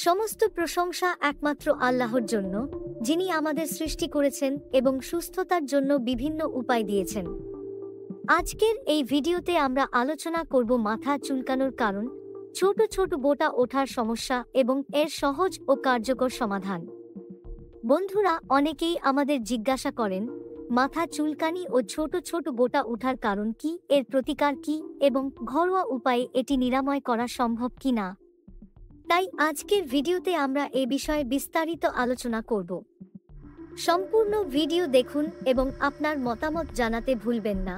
সমস্ত প্রশংসা একমাত্র আল্লাহর জন্য, যিনি আমাদের সৃষ্টি করেছেন এবং সুস্থতার জন্য বিভিন্ন উপায় দিয়েছেন। আজকের এই ভিডিওতে আমরা আলোচনা করব মাথা চুলকানোর কারণ, ছোট ছোট বোঁটা ওঠার সমস্যা এবং এর সহজ ও কার্যকর সমাধান। বন্ধুরা, অনেকেই আমাদের জিজ্ঞাসা করেন, মাথা চুলকানি ও ছোট ছোট বোঁটা ওঠার কারণ কি, এর প্রতিকার কি এবং ঘরোয়া উপায়ে এটি নিরাময় করা সম্ভব কি না। তাই আজকের ভিডিওতে আমরা এ বিষয়ে বিস্তারিত আলোচনা করব। সম্পূর্ণ ভিডিও দেখুন এবং আপনার মতামত জানাতে ভুলবেন না।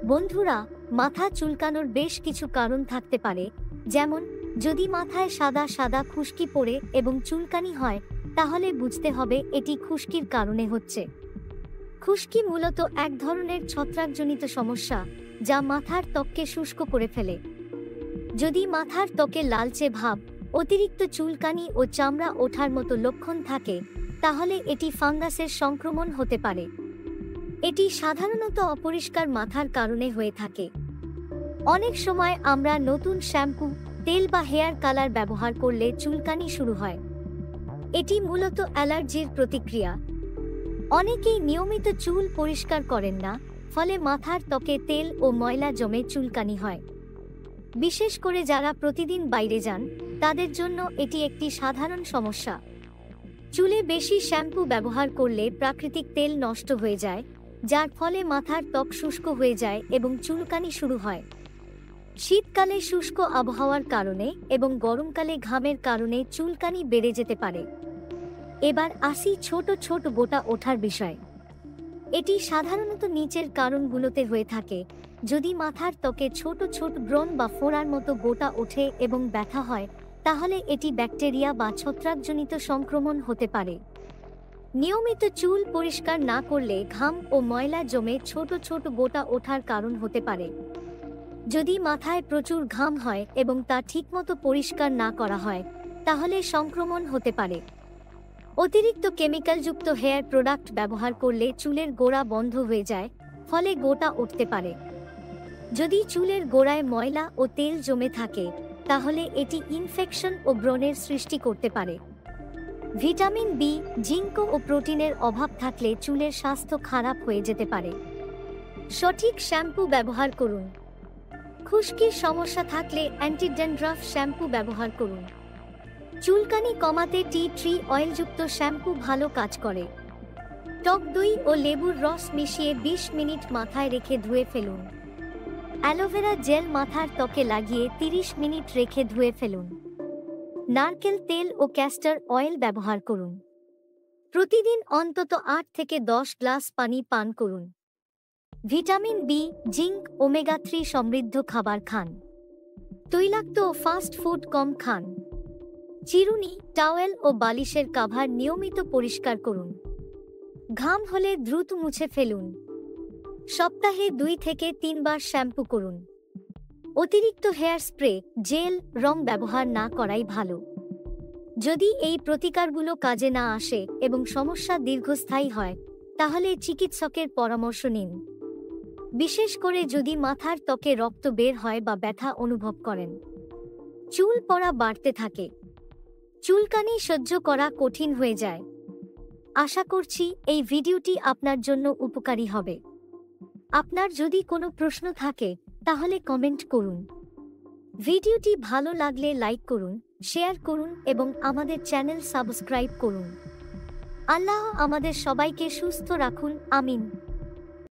বন্ধুরা, মাথা চুলকানোর বেশ কিছু কারণ থাকতে পারে, যেমন যদি মাথায় সাদা সাদা খুশকি পড়ে এবং চুলকানি হয়, তাহলে বুঝতে হবে এটি খুশকির কারণে হচ্ছে। খুশকি মূলত এক ধরনের ছত্রাকজনিত সমস্যা, যা মাথার ত্বককে শুষ্ক করে ফেলে। যদি মাথার ত্বকে লালচে ভাব, অতিরিক্ত চুলকানি ও চামড়া ওঠার মতো লক্ষণ থাকে, তাহলে এটি ফাঙ্গাসের সংক্রমণ হতে পারে। এটি সাধারণত অপরিষ্কার মাথার কারণে হয়ে থাকে। অনেক সময় আমরা নতুন শ্যাম্পু, তেল বা হেয়ার কালার ব্যবহার করলে চুলকানি শুরু হয়। এটি মূলত অ্যালার্জির প্রতিক্রিয়া। অনেকেই নিয়মিত চুল পরিষ্কার করেন না, ফলে মাথার ত্বকে তেল ও ময়লা জমে চুলকানি হয়। বিশেষ করে যারা প্রতিদিন বাইরে যান, তাদের জন্য এটি একটি সাধারণ সমস্যা। চুলে বেশি শ্যাম্পু ব্যবহার করলে প্রাকৃতিক তেল নষ্ট হয়ে যায়, যার ফলে মাথার ত্বক শুষ্ক হয়ে যায় এবং চুলকানি শুরু হয়। শীতকালে শুষ্ক আবহাওয়ার কারণে এবং গরমকালে ঘামের কারণে চুলকানি বেড়ে যেতে পারে। এবার আসি ছোট ছোট বোঁটা ওঠার বিষয়। এটি সাধারণত নিচের কারণগুলোতে হয়ে থাকে। যদি মাথার ত্বকে ছোট ছোট ব্রণ বা ফোঁড়ার মতো বোঁটা ওঠে এবং ব্যথা হয়, তাহলে এটি ব্যাকটেরিয়া বা ছত্রাকজনিত সংক্রমণ হতে পারে। নিয়মিত চুল পরিষ্কার না করলে ঘাম ও ময়লা জমে ছোট ছোট বোঁটা ওঠার কারণ হতে পারে। যদি মাথায় প্রচুর ঘাম হয় এবং তা ঠিকমতো পরিষ্কার না করা হয়, তাহলে সংক্রমণ হতে পারে। অতিরিক্ত কেমিক্যালযুক্ত হেয়ার প্রোডাক্ট ব্যবহার করলে চুলের গোড়া বন্ধ হয়ে যায়, ফলে গোটা উঠতে পারে। যদি চুলের গোড়ায় ময়লা ও তেল জমে থাকে, তাহলে এটি ইনফেকশন ও ব্রণের সৃষ্টি করতে পারে। ভিটামিন বি, জিঙ্ক ও প্রোটিনের অভাব থাকলে চুলের স্বাস্থ্য খারাপ হয়ে যেতে পারে। সঠিক শ্যাম্পু ব্যবহার করুন। খুশকির সমস্যা থাকলে অ্যান্টি ড্যান্ড্রাফ শ্যাম্পু ব্যবহার করুন। চুলকানি কমাতে টি ট্রি অয়েলযুক্ত শ্যাম্পু ভালো কাজ করে। টক দই ও লেবুর রস মিশিয়ে 20 মিনিট মাথায় রেখে ধুয়ে ফেলুন। অ্যালোভেরা জেল মাথার ত্বকে লাগিয়ে 30 মিনিট রেখে ধুয়ে ফেলুন। নারকেল তেল ও ক্যাস্টর অয়েল ব্যবহার করুন। প্রতিদিন অন্তত 8 থেকে 10 গ্লাস পানি পান করুন। ভিটামিন বি, জিঙ্ক, ওমেগা 3 সমৃদ্ধ খাবার খান। তৈলাক্ত ও ফাস্ট ফুড কম খান। চিরুনি, টাওয়েল ও বালিশের কাভার নিয়মিত পরিষ্কার করুন। ঘাম হলে দ্রুত মুছে ফেলুন। সপ্তাহে 2 থেকে 3 বার শ্যাম্পু করুন। অতিরিক্ত হেয়ার স্প্রে, জেল, রং ব্যবহার না করাই ভালো। যদি এই প্রতিকারগুলো কাজে না আসে এবং সমস্যা দীর্ঘস্থায়ী হয়, তাহলে চিকিৎসকের পরামর্শ নিন। বিশেষ করে যদি মাথার ত্বকে রক্ত বের হয় বা ব্যথা অনুভব করেন। চুল পড়া বাড়তে থাকে। চুলকানি সহ্য করা কঠিন হয়ে যায়। আশা করছি এই ভিডিওটি আপনার জন্য উপকারী হবে। আপনার যদি কোনো প্রশ্ন থাকে, তাহলে কমেন্ট করুন। ভিডিওটি ভালো লাগলে লাইক করুন, শেয়ার করুন এবং আমাদের চ্যানেল সাবস্ক্রাইব করুন। আল্লাহ আমাদের সবাইকে সুস্থ রাখুন। আমিন।